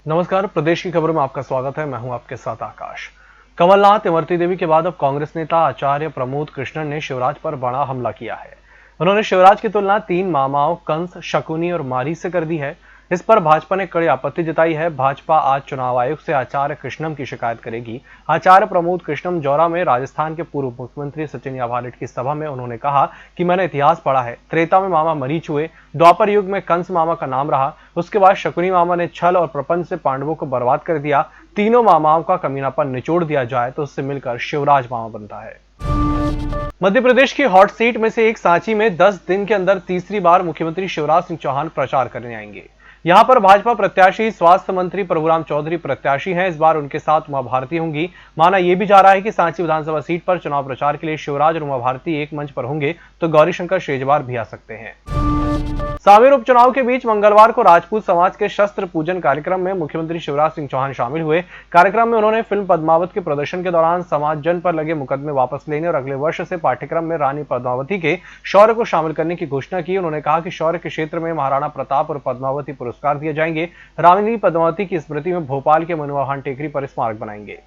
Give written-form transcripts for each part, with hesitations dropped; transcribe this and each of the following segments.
नमस्कार, प्रदेश की खबर में आपका स्वागत है। मैं हूं आपके साथ आकाश। कमलनाथ, इमरती देवी के बाद अब कांग्रेस नेता आचार्य प्रमोद कृष्णन ने शिवराज पर बड़ा हमला किया है। उन्होंने शिवराज की तुलना 3 मामाओं कंस, शकुनी और मारी से कर दी है। इस पर भाजपा ने कड़ी आपत्ति जताई है। भाजपा आज चुनाव आयोग से आचार्य कृष्णन की शिकायत करेगी। आचार्य प्रमोद कृष्णन जौरा में राजस्थान के पूर्व मुख्यमंत्री सचिन यावालिट की सभा में उन्होंने कहा कि मैंने इतिहास पढ़ा है। त्रेता में मामा मरीच हुए, द्वापर युग में कंस मामा का नाम रहा, उसके बाद शकुनी मामा ने छल और प्रपंच से पांडवों को बर्बाद कर दिया। तीनों मामाओं का कमीनापन निचोड़ दिया जाए तो उससे मिलकर शिवराज मामा बनता है। मध्य प्रदेश की हॉट सीट में से एक सांची में 10 दिन के अंदर तीसरी बार मुख्यमंत्री शिवराज सिंह चौहान प्रचार करने आएंगे। यहां पर भाजपा प्रत्याशी स्वास्थ्य मंत्री प्रभुराम चौधरी प्रत्याशी हैं। इस बार उनके साथ उमा भारती होंगी। माना यह भी जा रहा है कि सांची विधानसभा सीट पर चुनाव प्रचार के लिए शिवराज और उमा भारती एक मंच पर होंगे तो गौरीशंकर शेजवार भी आ सकते हैं। सावेर उपचुनाव के बीच मंगलवार को राजपूत समाज के शस्त्र पूजन कार्यक्रम में मुख्यमंत्री शिवराज सिंह चौहान शामिल हुए। कार्यक्रम में उन्होंने फिल्म पद्मावत के प्रदर्शन के दौरान समाज जन पर लगे मुकदमे वापस लेने और अगले वर्ष से पाठ्यक्रम में रानी पद्मावती के शौर्य को शामिल करने की घोषणा की। उन्होंने कहा कि शौर्य के क्षेत्र में महाराणा प्रताप और पद्मावती पुरस्कार दिए जाएंगे। रानी पद्मावती की स्मृति में भोपाल के मनोहर टेकरी पर स्मारक बनाएंगे।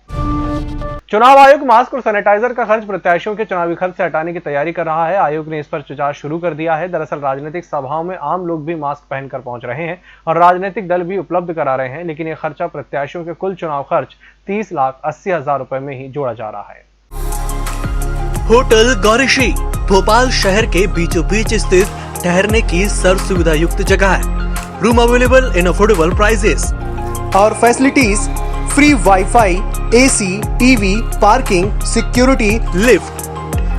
चुनाव आयोग मास्क और सैनिटाइजर का खर्च प्रत्याशियों के चुनावी खर्च से हटाने की तैयारी कर रहा है। आयोग ने इस पर विचार शुरू कर दिया है। दरअसल राजनीतिक सभाओं में आम लोग भी मास्क पहनकर पहुंच रहे हैं और राजनीतिक दल भी उपलब्ध करा रहे हैं, लेकिन यह खर्चा प्रत्याशियों के कुल चुनाव खर्च 30,80,000 रुपए में ही जोड़ा जा रहा है। होटल गौरीशी भोपाल शहर के बीचों बीच स्थित ठहरने की सर्व सुविधा युक्त जगह है। Room available in affordable prices और facilities free wifi, AC, TV, parking, security, lift,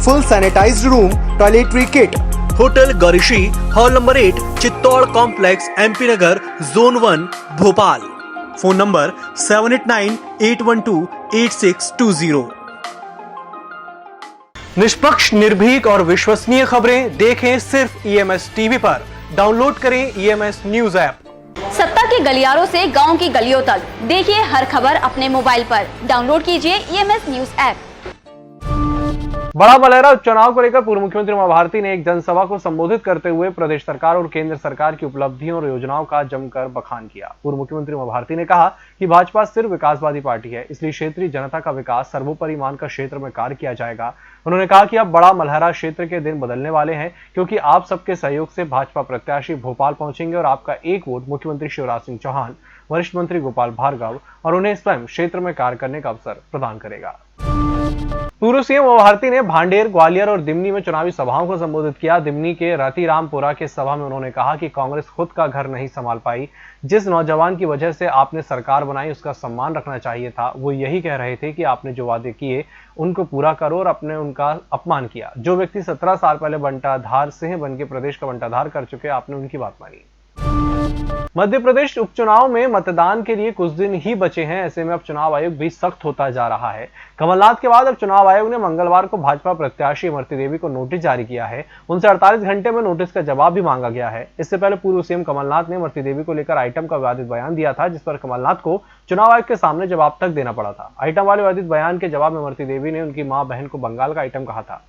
full sanitised room, toiletry kit. Hotel Gaurishi, hall number 8, Chittor complex, MP Nagar, zone 1, Bhopal. Phone number 7898128620। निष्पक्ष, निर्भीक और विश्वसनीय खबरें देखें सिर्फ ईएमएस टीवी पर। डाउनलोड करें ईएमएस न्यूज ऐप। सत्ता के गलियारों से गांव की गलियों तक देखिए हर खबर अपने मोबाइल पर। डाउनलोड कीजिए ईएमएस न्यूज ऐप। बड़ा मलहरा उपचुनाव को लेकर पूर्व मुख्यमंत्री उमा भारती ने एक जनसभा को संबोधित करते हुए प्रदेश सरकार और केंद्र सरकार की उपलब्धियों और योजनाओं का जमकर बखान किया। पूर्व मुख्यमंत्री उमा भारती ने कहा कि भाजपा सिर्फ विकासवादी पार्टी है, इसलिए क्षेत्रीय जनता का विकास सर्वोपरि मानकर क्षेत्र में कार्य किया जाएगा। उन्होंने कहा कि अब बड़ा मलहरा क्षेत्र के दिन बदलने वाले हैं, क्योंकि आप सबके सहयोग से भाजपा प्रत्याशी भोपाल पहुंचेंगे और आपका एक वोट मुख्यमंत्री शिवराज सिंह चौहान, वरिष्ठ मंत्री गोपाल भार्गव और उन्हें स्वयं क्षेत्र में कार्य करने का अवसर प्रदान करेगा। पूर्व सीएम उमा भारती ने भांडेर, ग्वालियर और दिमनी में चुनावी सभाओं को संबोधित किया। दिमनी के रतिरामपुरा के सभा में उन्होंने कहा कि कांग्रेस खुद का घर नहीं संभाल पाई। जिस नौजवान की वजह से आपने सरकार बनाई उसका सम्मान रखना चाहिए था। वो यही कह रहे थे कि आपने जो वादे किए उनको पूरा करो और आपने उनका अपमान किया। जो व्यक्ति 17 साल पहले बंटाधार सिंह बन के प्रदेश का बंटाधार कर चुके, आपने उनकी बात मानी। मध्य प्रदेश उपचुनाव में मतदान के लिए कुछ दिन ही बचे हैं। ऐसे में अब चुनाव आयोग भी सख्त होता जा रहा है। कमलनाथ के बाद अब चुनाव आयोग ने मंगलवार को भाजपा प्रत्याशी इमरती देवी को नोटिस जारी किया है। उनसे 48 घंटे में नोटिस का जवाब भी मांगा गया है। इससे पहले पूर्व सीएम कमलनाथ ने इमरती देवी को लेकर आइटम का विवादित बयान दिया था, जिस पर कमलनाथ को चुनाव आयोग के सामने जवाब तक देना पड़ा था। आइटम वाले विवादित बयान के जवाब में इमरती देवी ने उनकी मां बहन को बंगाल का आइटम कहा था।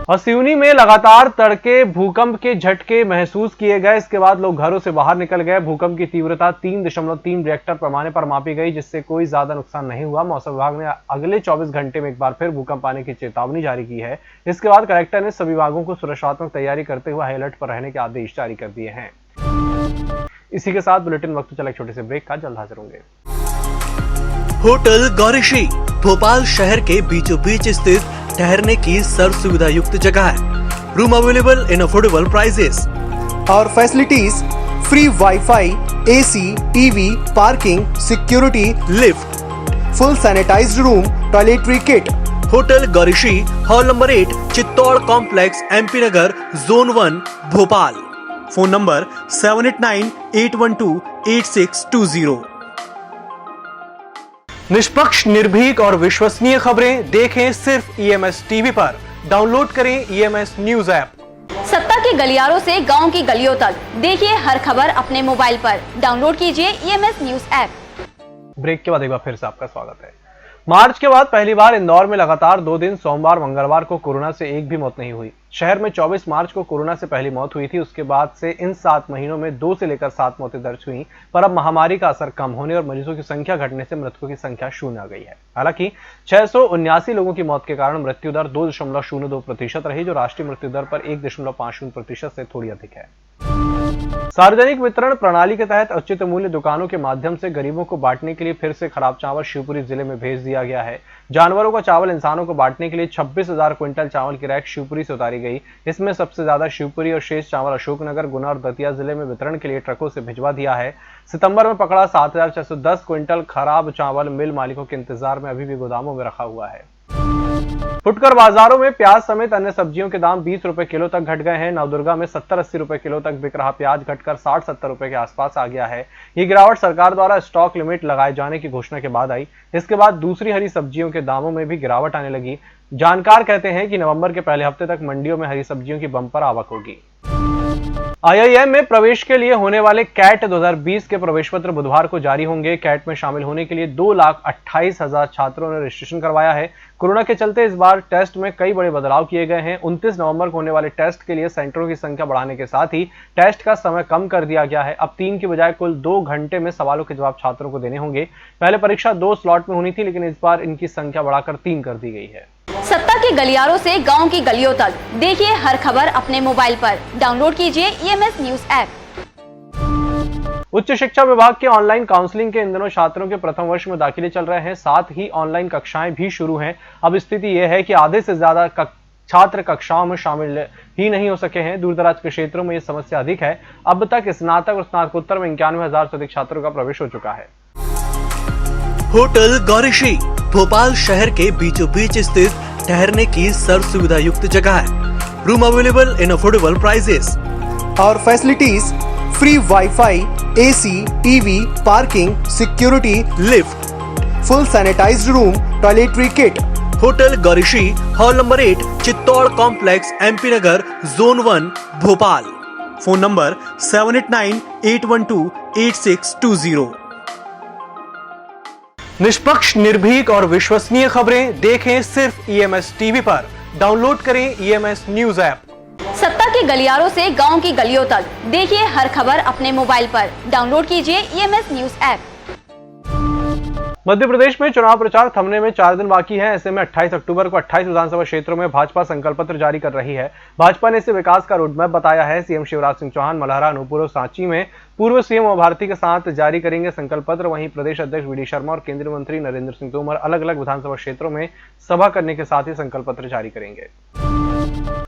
और सिवनी में लगातार तड़के भूकंप के झटके महसूस किए गए। इसके बाद लोग घरों से बाहर निकल गए। भूकंप की तीव्रता 3.3 रिएक्टर पैमाने पर मापी गई, जिससे कोई ज्यादा नुकसान नहीं हुआ। मौसम विभाग ने अगले 24 घंटे में एक बार फिर भूकंप आने की चेतावनी जारी की है। इसके बाद कलेक्टर ने सभी विभागों को सुरक्षात्मक तैयारी करते हुए हाई अलर्ट पर रहने के आदेश जारी कर दिए हैं। इसी के साथ बुलेटिन वक्त चला एक छोटे से ब्रेक का। जल्द हाजिर होंगे। होटल गौरीशी भोपाल शहर के बीचों बीच स्थित ठहरने की सर्व सुविधा युक्त जगह है। Room available in affordable prices और facilities free wifi, AC, TV, parking, security, lift, full sanitised room, toiletry kit. Hotel Gaurishi, hall number 8, Chittor complex, MP Nagar, zone 1, Bhopal. Phone number 7898128620। निष्पक्ष, निर्भीक और विश्वसनीय खबरें देखें सिर्फ ईएमएस टीवी पर। डाउनलोड करें ईएमएस न्यूज ऐप। सत्ता के गलियारों से गांव की गलियों तक देखिए हर खबर अपने मोबाइल पर। डाउनलोड कीजिए ईएमएस न्यूज ऐप। ब्रेक के बाद एक बार फिर से आपका स्वागत है। मार्च के बाद पहली बार इंदौर में लगातार 2 दिन सोमवार मंगलवार को कोरोना से एक भी मौत नहीं हुई। शहर में 24 मार्च को कोरोना से पहली मौत हुई थी। उसके बाद से इन 7 महीनों में 2 से लेकर 7 मौतें दर्ज हुई, पर अब महामारी का असर कम होने और मरीजों की संख्या घटने से मृतकों की संख्या 0 आ गई है। हालांकि 679 लोगों की मौत के कारण मृत्यु दर 2.02% रही, जो राष्ट्रीय मृत्यु दर पर 1.50% से थोड़ी अधिक है। सार्वजनिक वितरण प्रणाली के तहत उचित मूल्य दुकानों के माध्यम से गरीबों को बांटने के लिए फिर से खराब चावल शिवपुरी जिले में भेज दिया गया है। जानवरों का चावल इंसानों को बांटने के लिए 26,000 क्विंटल चावल की रैक शिवपुरी से उतारी गई। इसमें सबसे ज्यादा शिवपुरी और शेष चावल अशोकनगर, गुना और दतिया जिले में वितरण के लिए ट्रकों से भिजवा दिया है। सितंबर में पकड़ा 7,610 क्विंटल खराब चावल मिल मालिकों के इंतजार में अभी भी गोदामों में रखा हुआ है। फुटकर बाजारों में प्याज समेत अन्य सब्जियों के दाम 20 रुपए किलो तक घट गए हैं। नवदुर्गा में 70-80 रुपए किलो तक बिक रहा प्याज घटकर 60-70 रुपए के आसपास आ गया है। ये गिरावट सरकार द्वारा स्टॉक लिमिट लगाए जाने की घोषणा के बाद आई। इसके बाद दूसरी हरी सब्जियों के दामों में भी गिरावट आने लगी। जानकार कहते हैं कि नवंबर के पहले हफ्ते तक मंडियों में हरी सब्जियों की बम्पर आवक होगी। IIM में प्रवेश के लिए होने वाले कैट 2020 के प्रवेश पत्र बुधवार को जारी होंगे। कैट में शामिल होने के लिए 2,28,000 छात्रों ने रजिस्ट्रेशन करवाया है। कोरोना के चलते इस बार टेस्ट में कई बड़े बदलाव किए गए हैं। 29 नवंबर को होने वाले टेस्ट के लिए सेंटरों की संख्या बढ़ाने के साथ ही टेस्ट का समय कम कर दिया गया है। अब 3 की बजाय कुल 2 घंटे में सवालों के जवाब छात्रों को देने होंगे। पहले परीक्षा 2 स्लॉट में होनी थी, लेकिन इस बार इनकी संख्या बढ़ाकर 3 कर दी गई है। सत्ता के गलियारों से गांव की गलियों तक देखिए हर खबर अपने मोबाइल पर। डाउनलोड कीजिए EMS न्यूज ऐप। उच्च शिक्षा विभाग के ऑनलाइन काउंसलिंग के इन दिनों छात्रों के प्रथम वर्ष में दाखिले चल रहे हैं, साथ ही ऑनलाइन कक्षाएं भी शुरू हैं। अब स्थिति यह है कि आधे से ज्यादा छात्र कक्षाओं में शामिल ही नहीं हो सके हैं। दूरदराज के क्षेत्रों में यह समस्या अधिक है। अब तक स्नातक और स्नातकोत्तर में 91,000 से अधिक छात्रों का प्रवेश हो चुका है। होटल गौरीशी भोपाल शहर के बीचों बीच स्थित ठहरने की सर्व सुविधा युक्त जगह है। Room available in affordable prices और facilities free wifi, AC, TV, parking, security, lift, full sanitised room, toiletry kit. Hotel Gaurishi, hall number 8, Chittor complex, MP Nagar, zone 1, Bhopal. Phone number 7898128620। निष्पक्ष, निर्भीक और विश्वसनीय खबरें देखें सिर्फ EMS टीवी पर। डाउनलोड करें EMS न्यूज ऐप। सत्ता के गलियारों से गांव की गलियों तक देखिए हर खबर अपने मोबाइल पर। डाउनलोड कीजिए EMS news app. Madhya Pradesh में चुनाव प्रचार थमने में 4 दिन बाकी है। ऐसे में 28 अक्टूबर को 28 विधानसभा क्षेत्रों में भाजपा संकल्प पत्र जारी कर रही है। भाजपा ने इसे विकास का रोडमैप बताया है। सीएम शिवराज सिंह चौहान मल्हारा, अनूपपुर और सांची में पूर्व सीएम उमा भारती के साथ जारी करेंगे संकल्प पत्र। वहीं प्रदेश अध्यक्ष VD शर्मा और केंद्रीय मंत्री नरेंद्र सिंह तोमर अलग अलग विधानसभा क्षेत्रों में सभा करने के साथ ही संकल्प पत्र जारी करेंगे।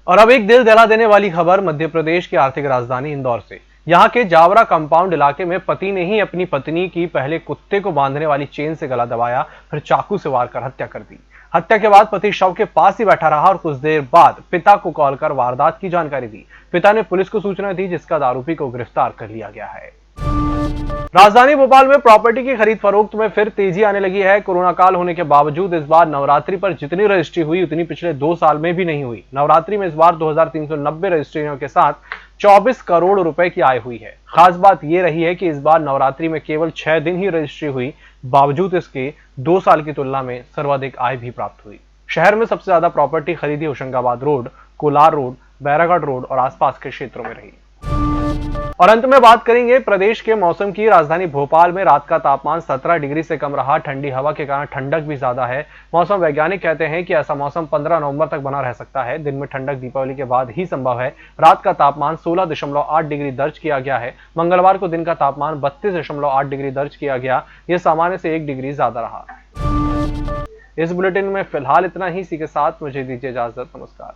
और अब एक दिल दहला देने वाली खबर मध्य प्रदेश की आर्थिक राजधानी इंदौर से। यहाँ के जावरा कंपाउंड इलाके में पति ने ही अपनी पत्नी की पहले कुत्ते को बांधने वाली चेन से गला दबाया, फिर चाकू से वार कर हत्या कर दी। हत्या के बाद पति शव के पास ही बैठा रहा और कुछ देर बाद पिता को कॉल कर वारदात की जानकारी दी। पिता ने पुलिस को सूचना दी, जिसका आरोपी को गिरफ्तार कर लिया गया है। राजधानी भोपाल में प्रॉपर्टी की खरीद फरोख्त में फिर तेजी आने लगी है। कोरोना काल होने के बावजूद इस बार नवरात्रि पर जितनी रजिस्ट्री हुई उतनी पिछले 2 साल में भी नहीं हुई। नवरात्रि में इस बार 2390 रजिस्ट्रियों के साथ 24 करोड़ रुपए की आय हुई है। खास बात यह रही है कि इस बार नवरात्रि में केवल 6 दिन ही रजिस्ट्री हुई, बावजूद इसके 2 साल की तुलना में सर्वाधिक आय भी प्राप्त हुई। शहर में सबसे ज्यादा प्रॉपर्टी खरीदी Hoshangabad road, Kolar road, Bairagarh road और आसपास के क्षेत्रों में रही। और अंत में बात करेंगे प्रदेश के मौसम की। राजधानी भोपाल में रात का तापमान 17 डिग्री से कम रहा। ठंडी हवा के कारण ठंडक भी ज्यादा है। मौसम वैज्ञानिक कहते हैं कि ऐसा मौसम 15 नवंबर तक बना रह सकता है। दिन में ठंडक दीपावली के बाद ही संभव है। रात का तापमान 16.8 डिग्री दर्ज किया गया है। मंगलवार को दिन का तापमान 32.8 डिग्री दर्ज किया गया। यह सामान्य से 1 डिग्री ज्यादा रहा। इस बुलेटिन में फिलहाल इतना ही। इसी के साथ मुझे दीजिए इजाजत। नमस्कार।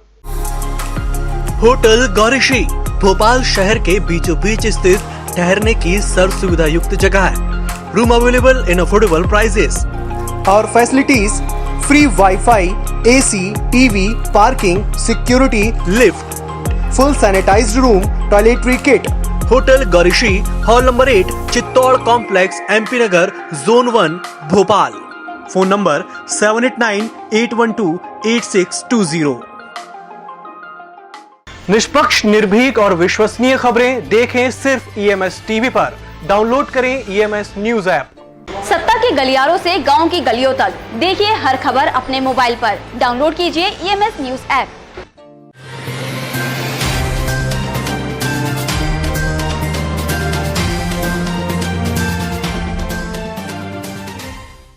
होटल गौरीशी भोपाल शहर के बीचों बीच स्थित ठहरने की सर्व सुविधा युक्त जगह है। Room available in affordable prices और facilities free wifi, AC, TV, parking, security, lift, full sanitised room, toiletry kit. Hotel Gaurishi, hall number 8, Chittor complex, MP Nagar, zone 1, Bhopal. Phone number 7898128620। निष्पक्ष, निर्भीक और विश्वसनीय खबरें देखें सिर्फ EMS टीवी पर। डाउनलोड करें EMS न्यूज ऐप। सत्ता के के गलियारों से गांव की गलियों तक देखिए हर खबर अपने मोबाइल पर। डाउनलोड कीजिए EMS न्यूज ऐप।